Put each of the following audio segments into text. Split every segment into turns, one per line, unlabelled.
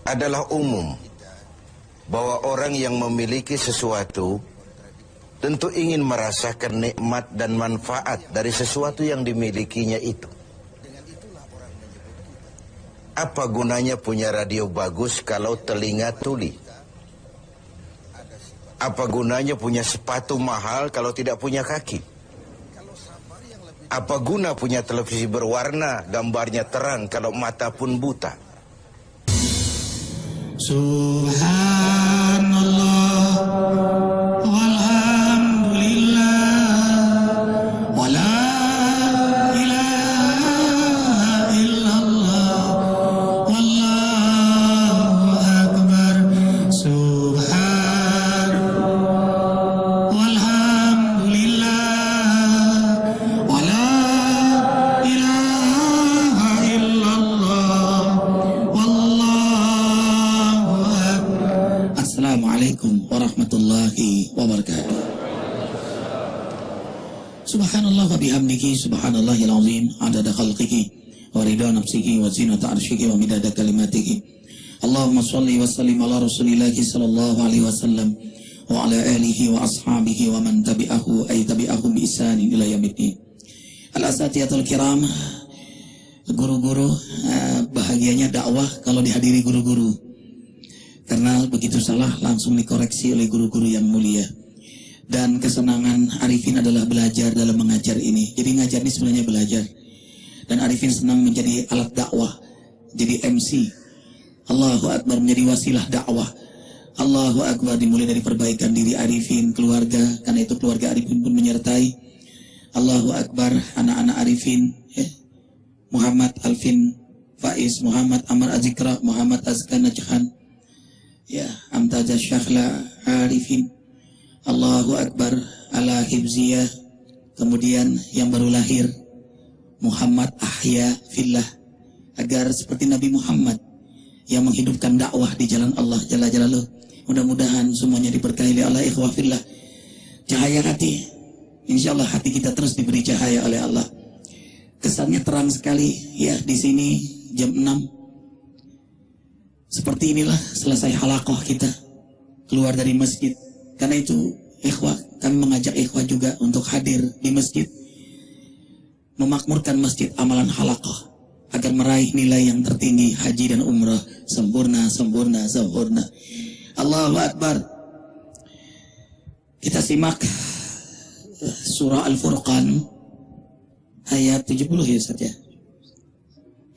adalah umum bahwa orang yang memiliki sesuatu tentu ingin merasakan nikmat dan manfaat dari sesuatu yang dimilikinya itu. Apa gunanya punya radio bagus kalau telinga tuli? Apa gunanya punya sepatu mahal kalau tidak punya kaki? Apa guna punya televisi berwarna, gambarnya terang kalau mata pun buta?
Subhanallah walhamdulillah wala ilaha illallah wallahu akbar. Subhanallah walhamdulillah wala ilaha illallah wallahu akbar. Assalamualaikum warahmatullahi wabarakatuh. Subhanallah wa bihamdihi subhanallahil azim adada khalqihi wa ridha nafsihi wa zinata arsyihi wa midada kalimatihi. Allahumma shalli wa sallim ala rasulillahi sallallahu alaihi wasallam wa ala alihi wa ashabihi wa man tabi'ahu ay tabi'ahum bi ihsanin ila yaumiddin. Al-asatiyatul kiram, guru-guru, bahagianya dakwah kalau dihadiri guru-guru. Karena begitu salah langsung dikoreksi oleh guru-guru yang mulia. Dan kesenangan Arifin adalah belajar dalam mengajar ini. Jadi ngajar ini sebenarnya belajar. Dan Arifin senang menjadi alat dakwah, jadi MC. Allahu Akbar, menjadi wasilah dakwah. Allahu Akbar, dimulai dari perbaikan diri Arifin, keluarga. Karena itu keluarga Arifin pun menyertai. Allahu Akbar, anak-anak Arifin, Muhammad Alvin Faiz, Muhammad Amar Azikra, Muhammad Azkan Najhan, Amtaza Syakhla Arifin. Allahu Akbar ala hibziyah. Kemudian yang baru lahir Muhammad Ahya Fillah, agar seperti Nabi Muhammad yang menghidupkan dakwah di jalan Allah Jalla Jalaluh. Mudah-mudahan semuanya diberkahi oleh Allah. Ikhwah fillah, cahaya hati, insyaallah hati kita terus diberi cahaya oleh Allah. Kesannya terang sekali ya di sini jam 6. Seperti inilah selesai halaqah kita keluar dari masjid. Karena itu ikhwah, kami mengajak ikhwah juga untuk hadir di masjid, memakmurkan masjid amalan halaqah agar meraih nilai yang tertinggi haji dan umrah sempurna, sempurna, sempurna. Allahu Akbar. Kita simak surah Al-Furqan ayat 70 ya Ustaz ya.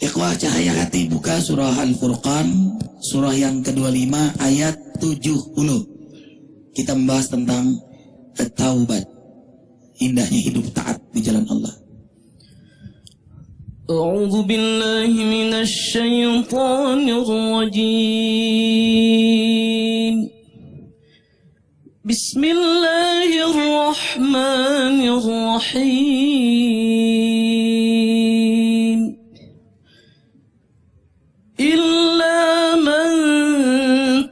Ikhwah cahaya hati, buka surah Al-Furqan, surah yang ke-25 ayat 70. Kita membahas tentang taubat, indahnya hidup taat di jalan Allah.
A'udzu billahi minasy syaithanir rajim. Bismillahirrahmanirrahim. Illa man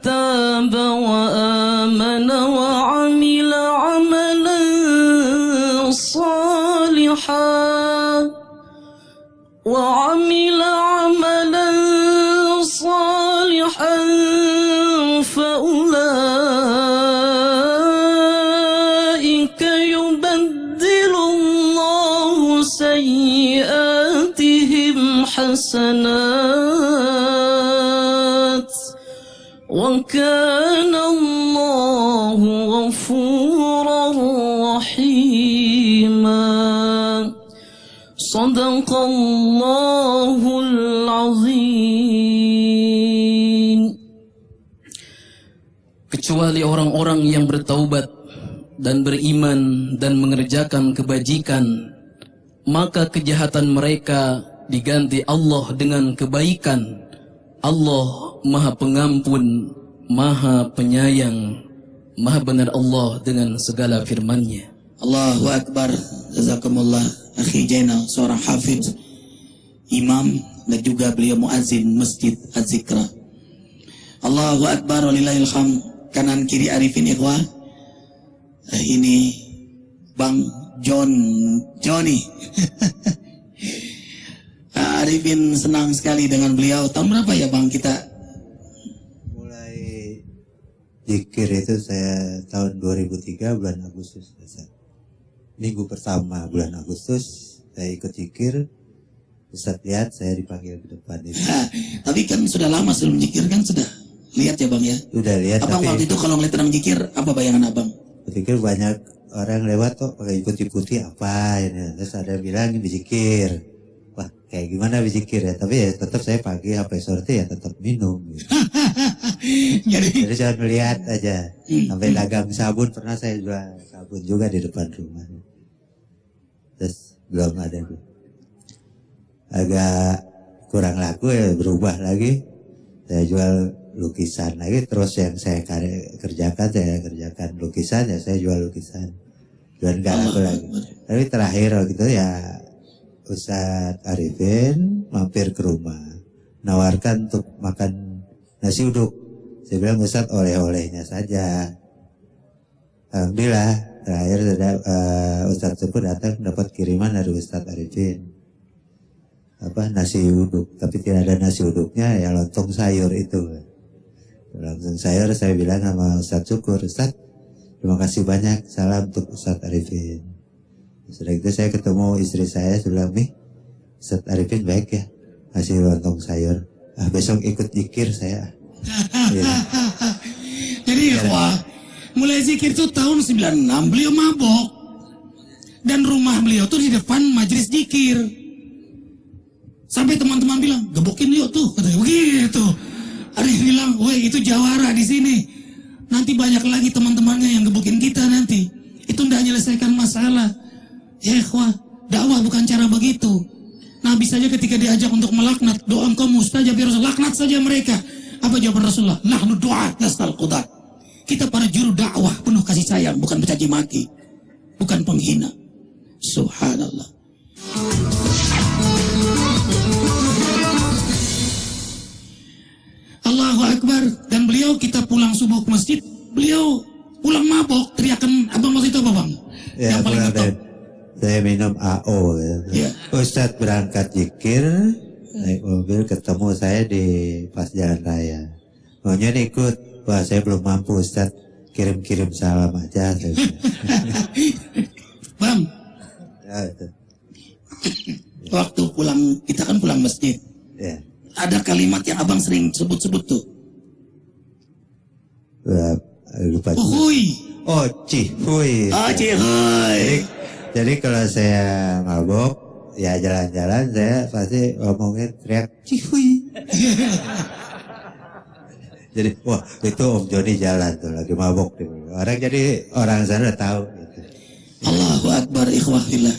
taba wa amana wa amila amalan salihan وعمل عملا صالحا فأولئك يبدل الله سيئاتهم حسنات وكان الله غفورا رحيما. Sadaqallahul azim. Kecuali orang-orang yang bertaubat dan beriman dan mengerjakan kebajikan, maka kejahatan mereka diganti Allah dengan kebaikan. Allah Maha Pengampun, Maha Penyayang, Maha benar Allah dengan segala firman-Nya.
Allahu Akbar. Jazakumullah Akhi Jainal, seorang hafiz, imam, dan juga beliau muazzin Masjid Az-Zikra. Allahu Akbar walillahil hamd. Kanan kiri Arifin ikhwah. Ini Bang Johnny. Arifin senang sekali dengan beliau. Tahun berapa ya Bang kita
Mulai zikir itu saya tahun 2003 bulan Agustus. Minggu pertama bulan Agustus saya ikut zikir. Ustaz lihat saya dipanggil ke depan itu.
Tapi kan sudah lama sebelum zikir kan sudah lihat ya bang ya?
Sudah lihat.
Abang
tapi
waktu itu kalau ngeliat orang zikir apa bayangan abang?
pikir banyak orang lewat kok pakai ikuti apa ini. Terus ada yang bilang berzikir. Wah kayak gimana berzikir ya. Tapi ya tetap saya pagi sampai sore ya tetap minum gitu. Jadi saya melihat aja. Sampai dagang sabun pernah saya jual sabun juga di depan rumah. Terus belum ada tuh. Agak kurang laku ya berubah lagi. Saya jual lukisan lagi. Terus yang saya kerjakan lukisan ya saya jual lukisan. Dan gak laku lagi. Tapi terakhir gitu ya Ustadz Arifin mampir ke rumah. Nawarkan untuk makan nasi uduk. Saya bilang Ustadz oleh-olehnya saja. Alhamdulillah terakhir Ustadz tersebut datang dapat kiriman dari Ustadz Arifin. Nasi uduk. Tapi tidak ada nasi uduknya ya lontong sayur itu. Lontong sayur saya bilang sama Ustadz syukur. Ustadz terima kasih banyak. Salam untuk Ustadz Arifin. Setelah itu saya ketemu istri saya bilang, nih Ustadz Arifin baik ya ngasih lontong sayur. Besok ikut zikir saya.
Jadi wah, mulai zikir itu tahun 96 beliau mabok. Dan rumah beliau tuh di depan majelis zikir. Sampai teman-teman bilang, gebokin yuk tuh, katanya begitu. Ada yang bilang, woi itu jawara di sini. Nanti banyak lagi teman-temannya yang gebukin kita nanti. Itu tidak menyelesaikan masalah. Ya ikhwah, dakwah bukan cara begitu. Nabi saja ketika diajak untuk melaknat, doa engkau mustajab ya Rasul, laknat saja mereka. Apa jawaban Rasulullah? Nahnu du'at lastal qudat. Kita para juru dakwah penuh kasih sayang, bukan mencaci maki, bukan penghina. Subhanallah. Allahu Akbar. Dan beliau kita pulang subuh ke masjid, beliau pulang mabok, teriakan abang waktu itu apa bang?
Ya,
yang paling top.
Saya minum AO
Ya.
Ustadz berangkat zikir naik mobil ketemu saya di pas jalan raya. Maunya nih ikut. Wah saya belum mampu Ustadz, kirim-kirim salam aja.
Bang
Ya, itu.
waktu pulang, kita kan pulang masjid
Ya.
ada kalimat yang abang sering sebut-sebut tuh.
Lupa.
Uhuy.
Oh cihuy.
Oh cihuy.
Jadi kalau saya mabok, ya jalan-jalan saya pasti ngomongin teriak cihuy. Jadi wah itu Om Joni jalan tuh lagi mabok. Orang sana tahu. Gitu.
Allahu Akbar ikhwah fillah.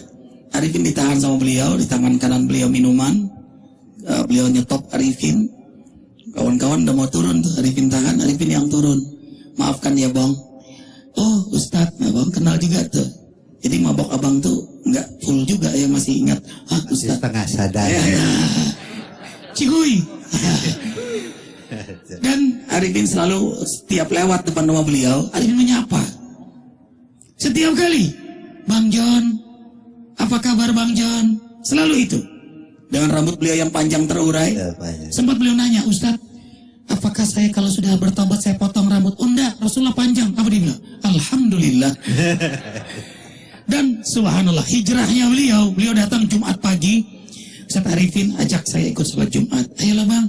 Arifin ditahan sama beliau, di tangan kanan beliau minuman. Beliau nyetop Arifin. Kawan-kawan udah mau turun tuh, Arifin tahan, Arifin yang turun. Maafkan ya bang. Oh Ustadz, abang kenal juga tuh. Jadi mabok abang tuh nggak full juga ya, masih ingat. Ah Ustadz.
Setengah sadar.
Cihuy. Dan Arifin selalu setiap lewat depan rumah beliau, Arifin menyapa. Setiap kali, Bang John, apa kabar Bang John? Selalu itu. Dengan rambut beliau yang panjang terurai.
Ya,
sempat beliau nanya, Ustadz, apakah saya kalau sudah bertobat saya potong rambut? Oh enggak, Rasulullah panjang. Apa dia bilang? Alhamdulillah. Dan subhanallah, hijrahnya beliau datang Jumat pagi. Ustaz Arifin ajak saya ikut sholat Jumat. Ayolah bang,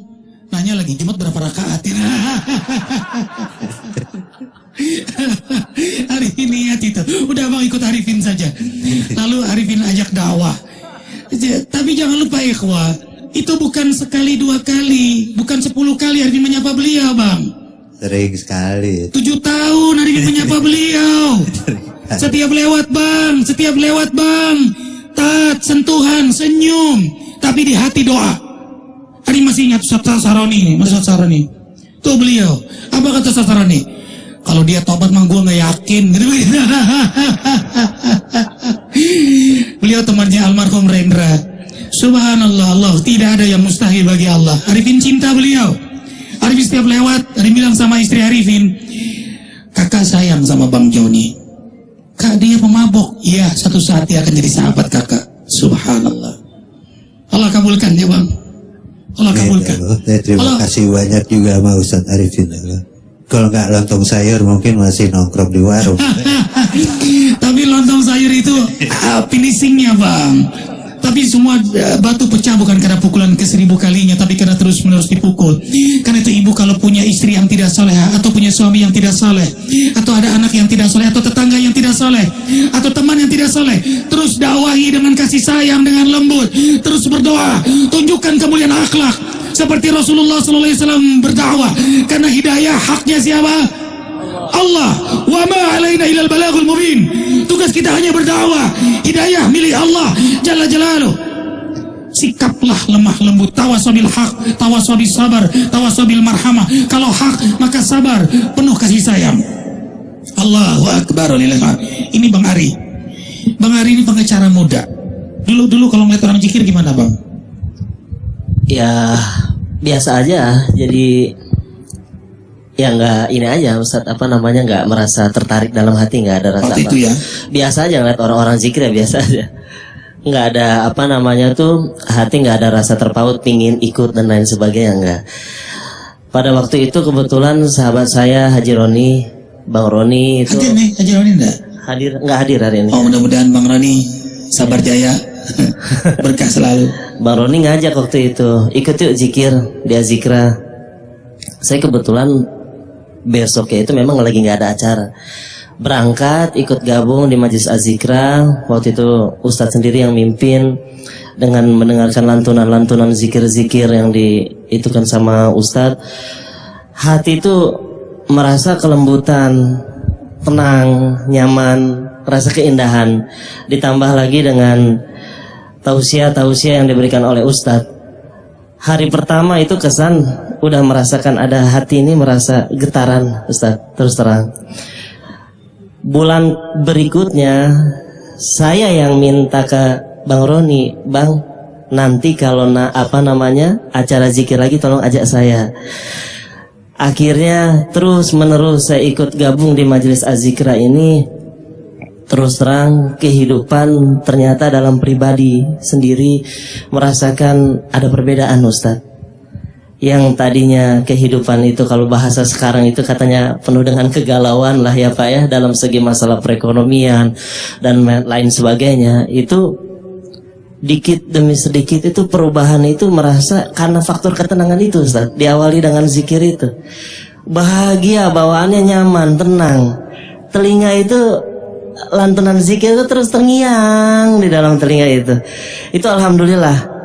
nanya lagi Jumat berapa rakaat? Arifin niat itu. Udah bang ikut Arifin saja. Lalu Arifin ajak dakwah. Tapi jangan lupa ikhwah, itu bukan sekali dua kali, bukan 10 kali Arifin menyapa beliau bang.
Sering sekali.
7 tahun Arifin menyapa beliau. Setiap lewat bang, tat, sentuhan, senyum, tapi di hati doa. Hari masih ingat Ustaz Saroni, tuh beliau, apa kata Ustaz Saroni? Kalau dia tobat mah gue nggak yakin. Beliau temannya almarhum Rendra. Subhanallah, Allah tidak ada yang mustahil bagi Allah. Arifin cinta beliau. Arifin setiap lewat, Arifin bilang sama istri Arifin, kakak sayang sama Bang Joni. Kak dia pemabok, iya satu saat dia akan jadi sahabat kakak. Subhanallah. Allah kabulkan ya bang. Allah kabulkan.
Terima kasih banyak juga sama Ustadz Arifin. Kalau nggak lontong sayur mungkin masih nongkrong di warung.
Tapi lontong sayur itu finishingnya bang. Tapi semua batu pecah bukan karena pukulan ke-1000 kalinya, tapi karena terus menerus dipukul. Karena itu ibu kalau punya istri yang tidak soleh, atau punya suami yang tidak soleh, atau ada anak yang tidak soleh, atau tetangga yang tidak soleh, atau teman yang tidak soleh, terus dakwahi dengan kasih sayang, dengan lembut, terus berdoa, tunjukkan kemuliaan akhlak seperti Rasulullah SAW berdakwah. Karena hidayah haknya siapa? Allah. Wa ma alaina ilal balagul mubin. Tugas kita hanya berdakwah. Hidayah milik Allah Jalla Jalaluh. Sikaplah lemah lembut, tawasabil haq, tawasabil sabar, tawasabil marhamah. Kalau hak maka sabar, penuh kasih sayang. Allahu akbar. Ini Bang Ari. Bang Ari ini pengacara muda. Dulu kalau ngeliat orang zikir gimana Bang?
Ya biasa aja. Jadi ya nggak ini aja Ustadz, nggak merasa tertarik dalam hati, nggak ada rasa apa.
Itu ya?
Biasa aja ngeliat orang-orang zikir ya biasa aja, nggak ada hati nggak ada rasa terpaut pingin ikut dan lain sebagainya, nggak. Pada waktu itu kebetulan sahabat saya Haji Roni, Bang Roni itu
hadir nih. Haji Roni
nggak hadir hari ini.
Oh, mudah-mudahan Bang Roni sabar jaya, berkah selalu.
Bang Roni ngajak waktu itu, ikut yuk zikir, dia zikra. Saya kebetulan besoknya itu memang lagi nggak ada acara, berangkat ikut gabung di Majelis Az-Zikra. Waktu itu Ustadz sendiri yang mimpin dengan mendengarkan lantunan-lantunan zikir-zikir yang diitukan sama Ustadz. Hati itu merasa kelembutan, tenang, nyaman, rasa keindahan, ditambah lagi dengan tausiah-tausiah yang diberikan oleh Ustadz. Hari pertama itu kesan udah merasakan ada hati ini merasa getaran Ustaz, terus terang. Bulan berikutnya saya yang minta ke Bang Roni, Bang nanti kalau acara zikir lagi tolong ajak saya. Akhirnya terus menerus saya ikut gabung di Majelis Az-Zikra ini. Terus terang kehidupan ternyata dalam pribadi sendiri merasakan ada perbedaan Ustadz. Yang tadinya kehidupan itu kalau bahasa sekarang itu katanya penuh dengan kegalauan lah ya Pak ya, dalam segi masalah perekonomian dan lain sebagainya. Itu dikit demi sedikit itu perubahan itu merasa karena faktor ketenangan itu Ustadz. Diawali dengan zikir itu bahagia, bawaannya nyaman, tenang. Telinga itu lantunan zikir itu terus terngiang di dalam telinga itu. Itu alhamdulillah.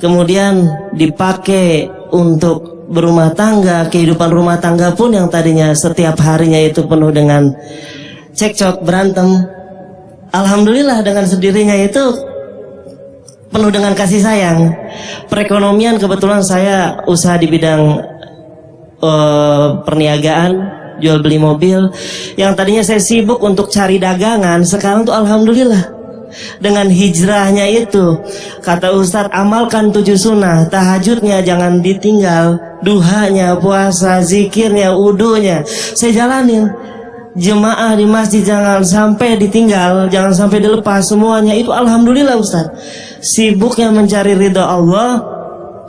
Kemudian dipakai untuk berumah tangga, kehidupan rumah tangga pun yang tadinya setiap harinya itu penuh dengan cekcok, berantem. Alhamdulillah dengan sendirinya itu penuh dengan kasih sayang. Perekonomian kebetulan saya usaha di bidang perniagaan, jual beli mobil. Yang tadinya saya sibuk untuk cari dagangan, sekarang tuh alhamdulillah dengan hijrahnya itu, kata Ustadz, amalkan 7 sunnah, tahajudnya jangan ditinggal, duhanya, puasa, zikirnya, wudunya saya jalanin. Jemaah di masjid jangan sampai ditinggal, jangan sampai dilepas, semuanya itu alhamdulillah Ustadz. Sibuknya mencari ridha Allah,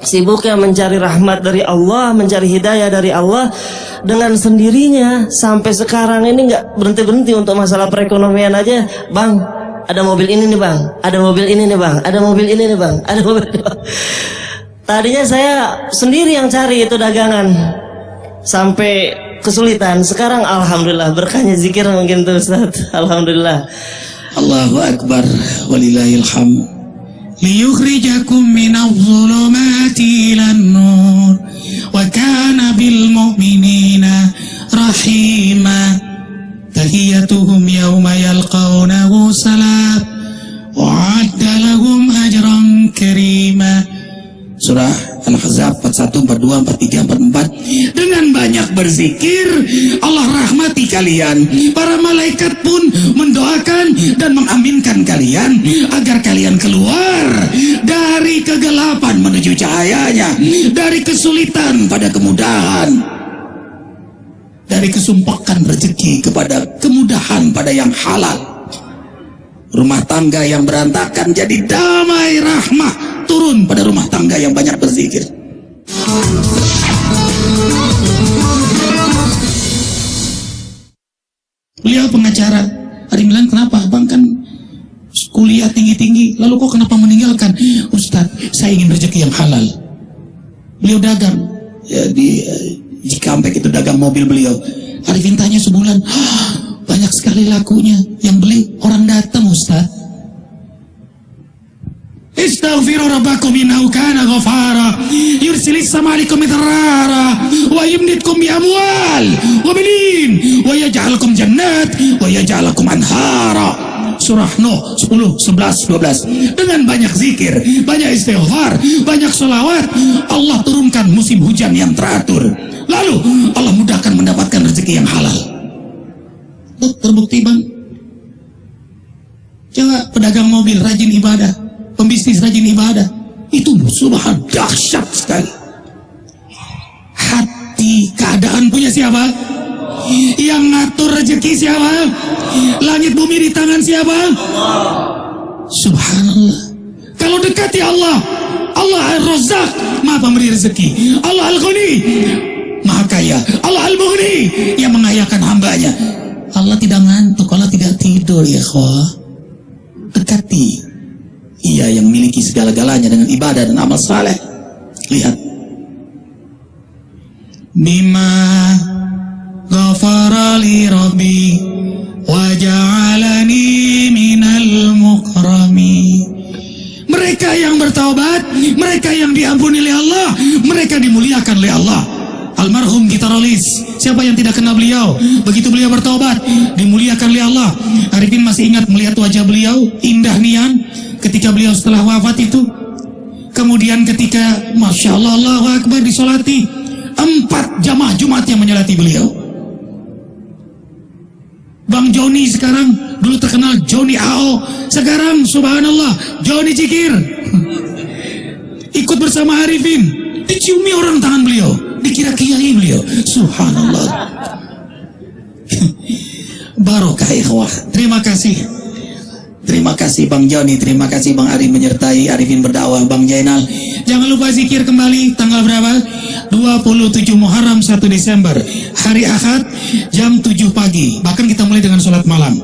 sibuknya mencari rahmat dari Allah, mencari hidayah dari Allah. Dengan sendirinya sampai sekarang ini nggak berhenti untuk masalah perekonomian aja. Bang, ada mobil ini nih Bang, ada mobil ini nih Bang, ada mobil ini nih Bang, ada mobil ini Bang. Tadinya saya sendiri yang cari itu dagangan sampai kesulitan. Sekarang alhamdulillah berkahnya zikir mungkin tuh Ustaz. Alhamdulillah.
Allahu akbar walillahil hamd. ليخرجكم من الظلمات إلى النور وكان بالمؤمنين رحيما تحيتهم يوم يلقونه سلام وأعد لهم أجرا كريما. Surah Al-Ahzab 41, 42, 43, 44. Dengan banyak berzikir Allah rahmati kalian. Para malaikat pun mendoakan dan mengaminkan kalian agar kalian keluar dari kegelapan menuju cahayanya, dari kesulitan pada kemudahan, dari kesumpakan rezeki kepada kemudahan pada yang halal. Rumah tangga yang berantakan jadi damai rahmah turun pada rumah tangga yang banyak berzikir. Beliau pengacara. Ada bilang, kenapa abang kan kuliah tinggi-tinggi, lalu kok kenapa meninggalkan? Ustadz, saya ingin rezeki yang halal. Beliau dagang ya, di Cikampek itu dagang mobil beliau. Arifin tanya sebulan, banyak sekali lakunya, yang beli orang datang Ustadz. Istaghfiru rabbakum innahu kana ghafara yursilis sama alaikum midrara wa yumditkum bi amwal wa binin wa yaj'alakum jannat wa yaj'alakum anhara. Surah Nuh 10, 11, 12. Dengan banyak zikir, banyak istighfar, banyak sholawat, Allah turunkan musim hujan yang teratur. Lalu Allah mudahkan mendapatkan rezeki yang halal. Tuh, terbukti bang. Coba pedagang mobil rajin ibadah, pembisnis rajin ibadah, itu subhan dahsyat sekali. Hati keadaan punya siapa? Yang ngatur rezeki siapa? Langit bumi di tangan siapa? Subhanallah. Kalau dekati Allah, Allah Al-Razzaq, Maha pemberi rezeki. Allah Al-Ghani, Maha kaya. Allah Al-Mughni, yang mengayakan hambanya. Allah tidak ngantuk, Allah tidak tidur ya ikhwah. Dekati Ia yang memiliki segala-galanya dengan ibadah dan amal saleh. Lihat. Bima ghafara li rabbi wa ja'alani minal mukrami. Mereka yang bertaubat, mereka yang diampuni oleh Allah, mereka dimuliakan oleh Allah. Almarhum gitarolis, siapa yang tidak kenal beliau? Begitu beliau bertaubat, dimuliakan oleh Allah. Arifin masih ingat melihat wajah beliau, indah nian ketika beliau setelah wafat itu. Kemudian ketika Masya Allah, Allahu Akbar disolati, 4 jamaah Jumat yang menyolati beliau. Bang Joni sekarang, dulu terkenal Joni AO, sekarang subhanallah Joni Cikir. Ikut bersama Arifin, diciumi orang tangan beliau, dikira kiai beliau. Subhanallah. Barokah ikhwah. Terima kasih. Terima kasih Bang Joni, terima kasih Bang Arif menyertai Arifin berdakwah. Bang Jainal, jangan lupa zikir kembali tanggal berapa? 27 Muharram 1 Desember, hari Ahad jam 7 pagi. Bahkan kita mulai dengan sholat malam.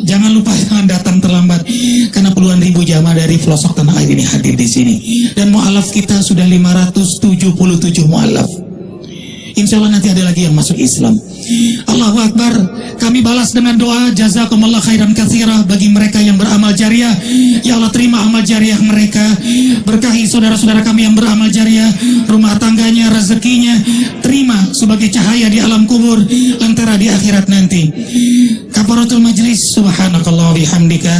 Jangan lupa, jangan datang terlambat, karena puluhan ribu jamaah dari pelosok tanah air ini hadir di sini. Dan mu'alaf kita sudah 577 mu'alaf. Insya Allah nanti ada lagi yang masuk Islam. Allahu Akbar. Kami balas dengan doa jazakumullah khairan katsira bagi mereka yang beramal jariah. Ya Allah, terima amal jariah mereka, berkahi saudara-saudara kami yang beramal jariah, rumah tangganya, rezekinya, terima sebagai cahaya di alam kubur, lentera di akhirat nanti. Kafaratul majlis, subhanakallah bihamdika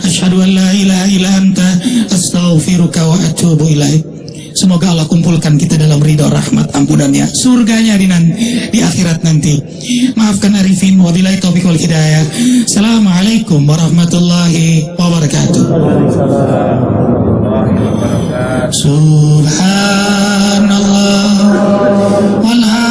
asyhadu an la ilaha illa anta astaghfiruka wa atubu ilaik. Semoga Allah kumpulkan kita dalam ridha rahmat ampunannya, surganya di akhirat nanti. Maafkan Arifin, wabillahi taufiq wal hidayah. Assalamualaikum warahmatullahi wabarakatuh. Subhanallah walhamdulillah.